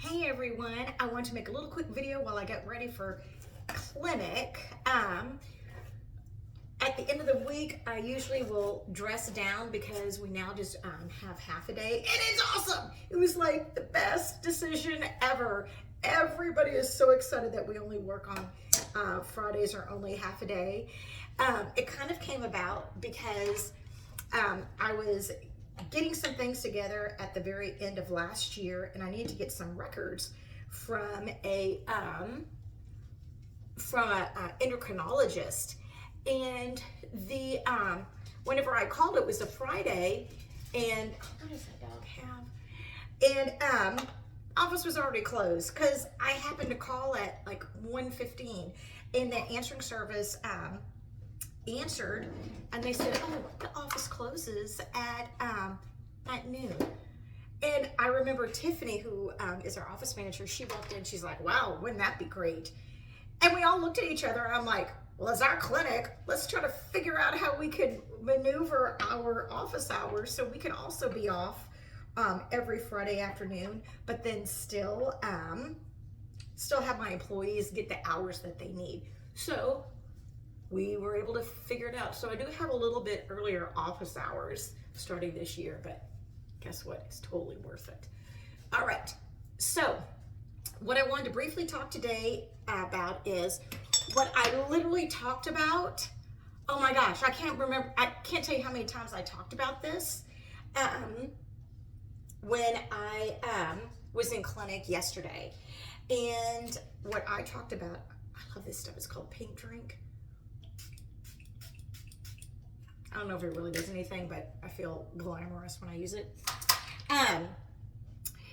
Hey everyone, I want to make a little quick video while I get ready for clinic. At the end of the week, I usually will dress down because we now just have half a day, and it's awesome. It was like the best decision ever. Everybody is so excited that we only work on Fridays or only half a day. It kind of came about because I was getting some things together at the very end of last year, and I needed to get some records from a endocrinologist. And the whenever I called, it was a Friday, and what does that dog have? And office was already closed because I happened to call at like 1:15, and the answering service answered, and they said, "Oh, the office closes at noon." And I remember Tiffany, who is our office manager, she walked in, she's like, "Wow, wouldn't that be great?" And we all looked at each other, and I'm like, well, it's our clinic. Let's try to figure out how we could maneuver our office hours so we can also be off every Friday afternoon, but then still have my employees get the hours that they need. So we were able to figure it out. So I do have a little bit earlier office hours starting this year, but guess what? It's totally worth it. All right. So what I wanted to briefly talk today about is what I literally talked about. Oh my gosh, I can't remember. I can't tell you how many times I talked about this when I was in clinic yesterday. And what I talked about, I love this stuff. It's called Pink Drink. I don't know if it really does anything, but I feel glamorous when I use it.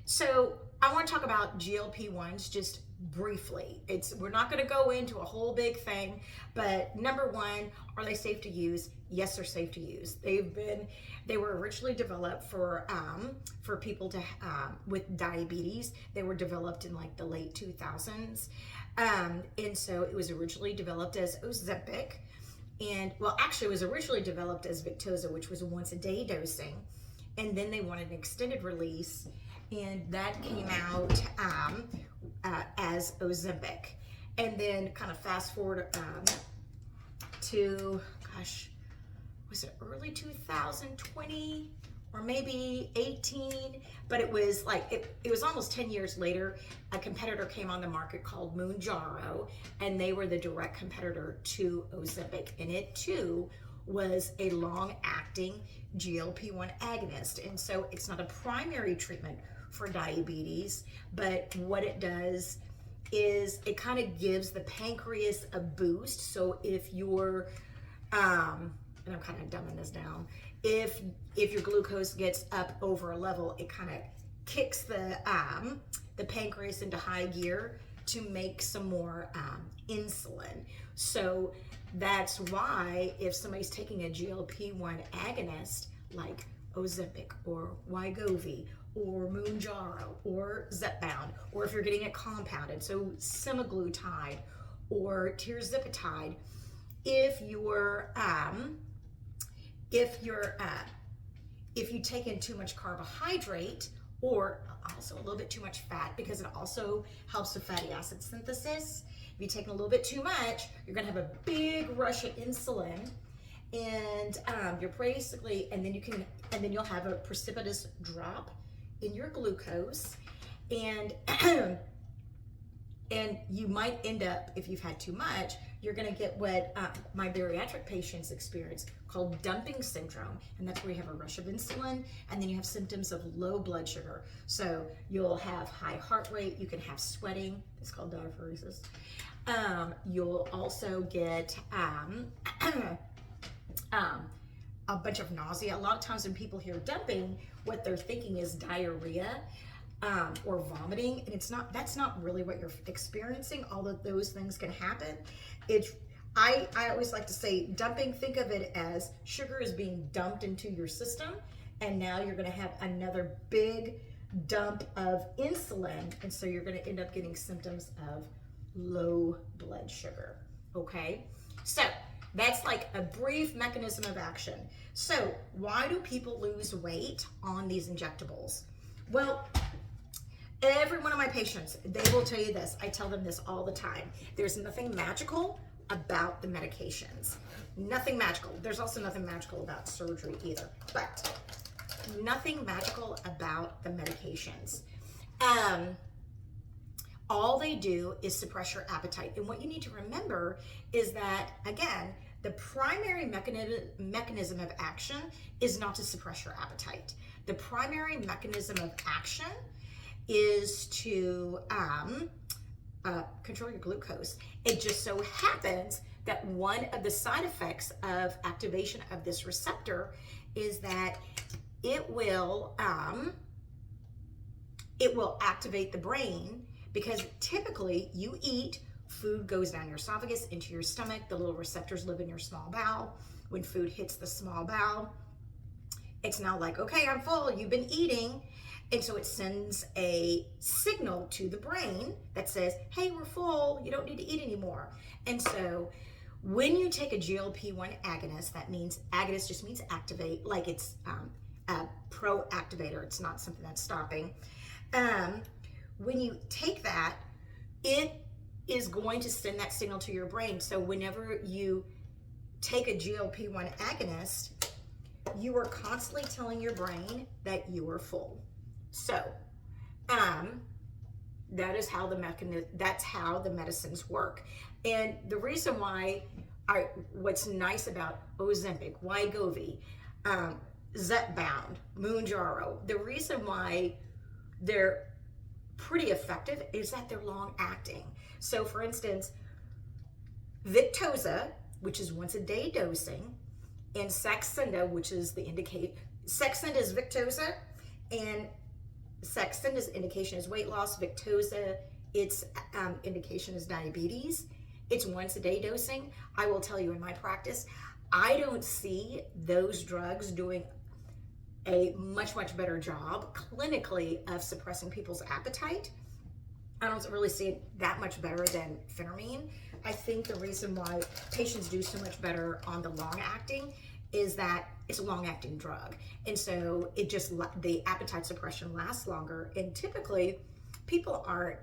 So I want to talk about GLP-1s just briefly. We're not going to go into a whole big thing, but number one, are they safe to use? Yes, they're safe to use. They were originally developed for people with diabetes. They were developed in like the late 2000s, and so it was originally developed as Ozempic. And well, actually, it was originally developed as Victoza, which was a once-a-day dosing, and then they wanted an extended release, and that came out as Ozempic. And then kind of fast forward to, gosh, was it early 2020 or maybe 18? But it was like, it was almost 10 years later, a competitor came on the market called Miunjaro, and they were the direct competitor to Ozempic. And it too was a long-acting GLP-1 agonist. And so it's not a primary treatment for diabetes, but what it does is it kind of gives the pancreas a boost. So if you're, and I'm kind of dumbing this down, if your glucose gets up over a level, it kind of kicks the pancreas into high gear to make some more insulin. So that's why if somebody's taking a GLP-1 agonist like Ozempic or Wegovy or Miunjaro or Zepbound, or if you're getting it compounded, so semaglutide or tirzepatide, if you take in too much carbohydrate or also a little bit too much fat, because it also helps with fatty acid synthesis. If you take a little bit too much, you're gonna have a big rush of insulin, and you're basically, and then you'll have a precipitous drop in your glucose, and and you might end up, if you've had too much, you're going to get what my bariatric patients experience called dumping syndrome, and that's where you have a rush of insulin, and then you have symptoms of low blood sugar. So you'll have high heart rate, you can have sweating, it's called diaphoresis. You'll also get a bunch of nausea. A lot of times when people hear dumping, what they're thinking is diarrhea or vomiting, and that's not really what you're experiencing. Although those things can happen, I always like to say dumping, think of it as sugar is being dumped into your system, and now you're going to have another big dump of insulin, and so you're going to end up getting symptoms of low blood sugar. Okay, so that's like a brief mechanism of action. So why do people lose weight on these injectables? Well, every one of my patients, they will tell you this. I tell them this all the time. There's nothing magical about the medications. Nothing magical. There's also nothing magical about surgery either, but nothing magical about the medications. All they do is suppress your appetite. And what you need to remember is that, again, the primary mechanism of action is not to suppress your appetite. The primary mechanism of action is to control your glucose. It just so happens that one of the side effects of activation of this receptor is that it will activate the brain, because typically you eat, food goes down your esophagus into your stomach. The little receptors live in your small bowel. When food hits the small bowel, it's now like, okay, I'm full, you've been eating. And so it sends a signal to the brain that says, hey, we're full, you don't need to eat anymore. And so when you take a GLP-1 agonist, that means agonist just means activate, like it's a pro-activator. It's not something that's stopping. When you take that, it is going to send that signal to your brain. So whenever you take a GLP-1 agonist, you are constantly telling your brain that you are full. So that is how that's how the medicines work. And the reason why what's nice about Ozempic, Wegovy, Zepbound, Miunjaro, the reason why they're pretty effective is that they're long acting. So for instance, Victoza, which is once a day dosing, and Saxenda, which is Saxenda is Victoza, and Saxenda's indication is weight loss. Victoza, its indication is diabetes. It's once a day dosing. I will tell you, in my practice, I don't see those drugs doing a much better job clinically of suppressing people's appetite. I don't really see it that much better than phentermine. I think the reason why patients do so much better on the long acting is that it's a long acting drug. And so the appetite suppression lasts longer. And typically people aren't,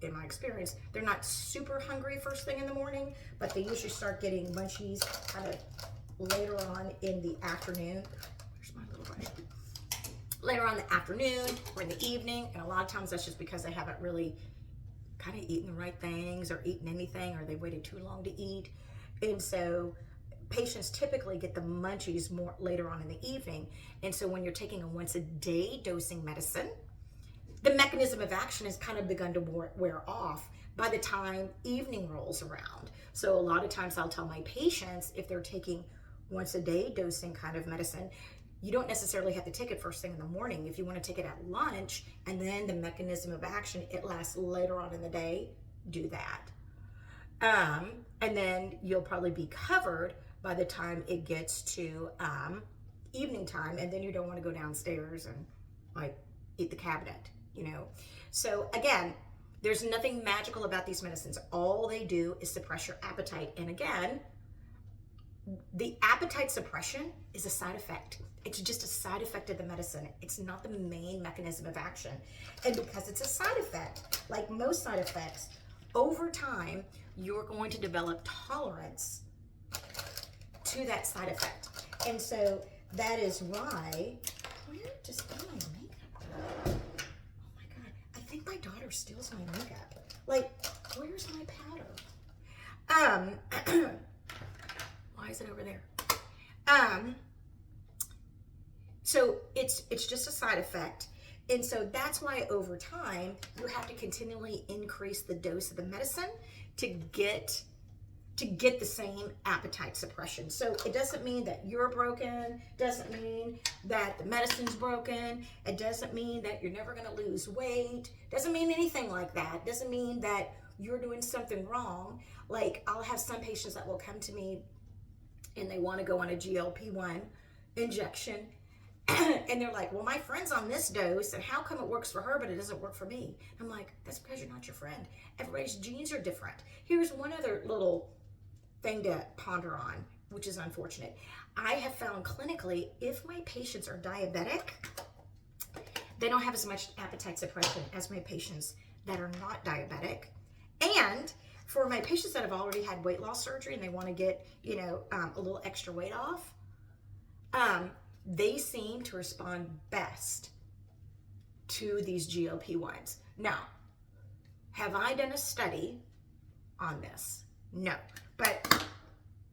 in my experience, they're not super hungry first thing in the morning, but they usually start getting munchies kind of later on in the afternoon. Where's my little bunny? Later on in the afternoon or in the evening. And a lot of times that's just because they haven't really kind of eaten the right things or eaten anything, or they waited too long to eat. And so patients typically get the munchies more later on in the evening. And so when you're taking a once a day dosing medicine, the mechanism of action has kind of begun to wear off by the time evening rolls around. So a lot of times I'll tell my patients, if they're taking once a day dosing kind of medicine, you don't necessarily have to take it first thing in the morning. If you want to take it at lunch, and then the mechanism of action, it lasts later on in the day, do that. And then you'll probably be covered by the time it gets to evening time, and then you don't want to go downstairs and like eat the cabinet, you know. So again, there's nothing magical about these medicines. All they do is suppress your appetite. And again, the appetite suppression is a side effect. It's just a side effect of the medicine. It's not the main mechanism of action. And because it's a side effect, like most side effects, over time, you're going to develop tolerance to that side effect. And so that is why, where just my makeup? Oh my God, I think my daughter steals my makeup. Like, where's my powder? Why is it over there? So it's just a side effect. And so that's why over time, you have to continually increase the dose of the medicine to get the same appetite suppression. So it doesn't mean that you're broken, doesn't mean that the medicine's broken, it doesn't mean that you're never gonna lose weight, doesn't mean anything like that, doesn't mean that you're doing something wrong. Like, I'll have some patients that will come to me and they wanna go on a GLP-1 injection, and they're like, well, my friend's on this dose, and how come it works for her, but it doesn't work for me? I'm like, that's because you're not your friend. Everybody's genes are different. Here's one other little thing to ponder on, which is unfortunate. I have found clinically, if my patients are diabetic, they don't have as much appetite suppression as my patients that are not diabetic. And for my patients that have already had weight loss surgery and they want to get, a little extra weight off, they seem to respond best to these GLP-1s. Now, have I done a study on this? No. But,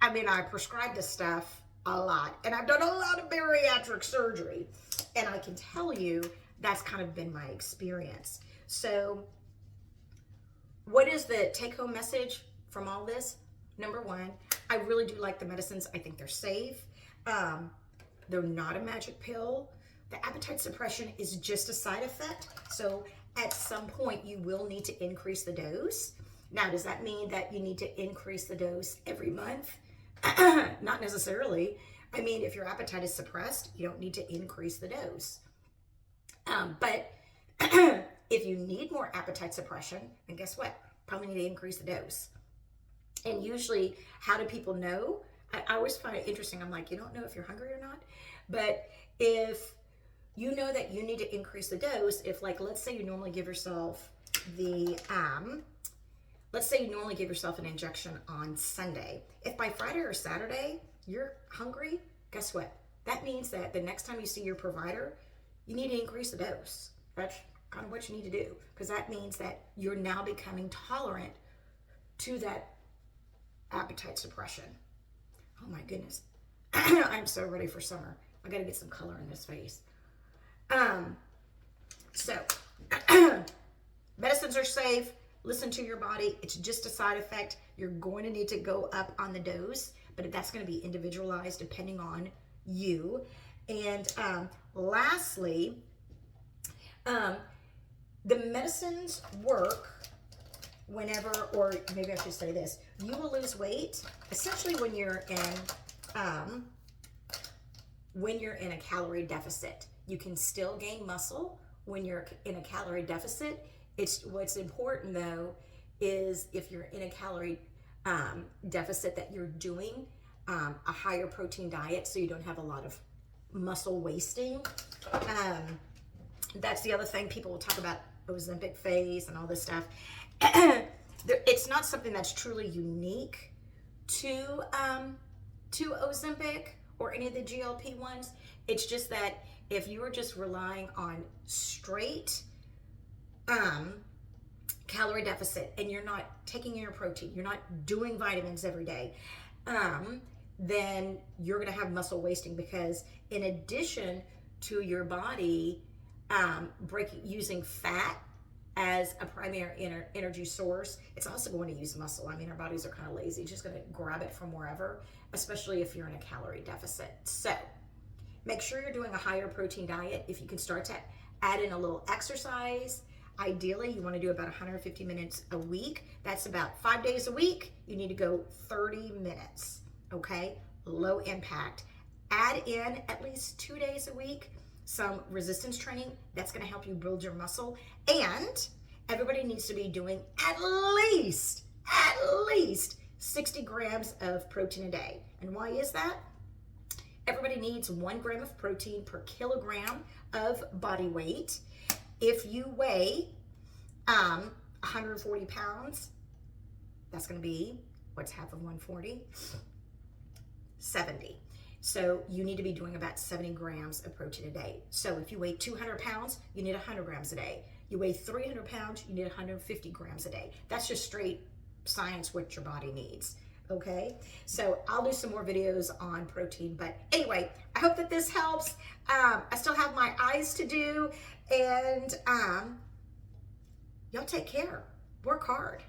I prescribe this stuff a lot. And I've done a lot of bariatric surgery. And I can tell you that's kind of been my experience. So, what is the take-home message from all this? Number one, I really do like the medicines. I think they're safe. They're not a magic pill. The appetite suppression is just a side effect. So at some point you will need to increase the dose. Now, does that mean that you need to increase the dose every month? Not necessarily. If your appetite is suppressed, you don't need to increase the dose. But if you need more appetite suppression, then guess what? Probably need to increase the dose. And usually, how do people know? I always find it interesting. I'm like, you don't know if you're hungry or not. But if you know that you need to increase the dose, if let's say you normally give yourself an injection on Sunday. If by Friday or Saturday you're hungry, guess what? That means that the next time you see your provider, you need to increase the dose. That's kind of what you need to do, because that means that you're now becoming tolerant to that appetite suppression. Oh my goodness. I'm so ready for summer. I got to get some color in this face. So medicines are safe. Listen to your body. It's just a side effect. You're going to need to go up on the dose, but that's going to be individualized depending on you. And lastly, the medicines work whenever, or maybe I should say this, you will lose weight essentially when you're in a calorie deficit. You can still gain muscle when you're in a calorie deficit. What's important though is if you're in a calorie deficit, that you're doing a higher protein diet so you don't have a lot of muscle wasting. That's the other thing. People will talk about Ozempic phase and all this stuff. It's not something that's truly unique to Ozempic or any of the GLP-1s. It's just that if you are just relying on straight calorie deficit and you're not taking your protein, you're not doing vitamins every day, then you're going to have muscle wasting, because in addition to your body using fat as a primary energy source, it's also going to use muscle. Our bodies are kind of lazy, just going to grab it from wherever, especially if you're in a calorie deficit. So make sure you're doing a higher protein diet. If you can start to add in a little exercise, ideally you want to do about 150 minutes a week. That's about 5 days a week. You need to go 30 minutes, okay? Low impact. Add in at least 2 days a week some resistance training. That's going to help you build your muscle. And everybody needs to be doing at least 60 grams of protein a day. And why is that? Everybody needs 1 gram of protein per kilogram of body weight. If you weigh 140 pounds, that's going to be, what's half of 140? 70. So you need to be doing about 70 grams of protein a day. So if you weigh 200 pounds, you need 100 grams a day. You weigh 300 pounds, you need 150 grams a day. That's just straight science, what your body needs. Okay, so I'll do some more videos on protein, but anyway, I hope that this helps. I still have my eyes to do, and y'all take care. Work hard.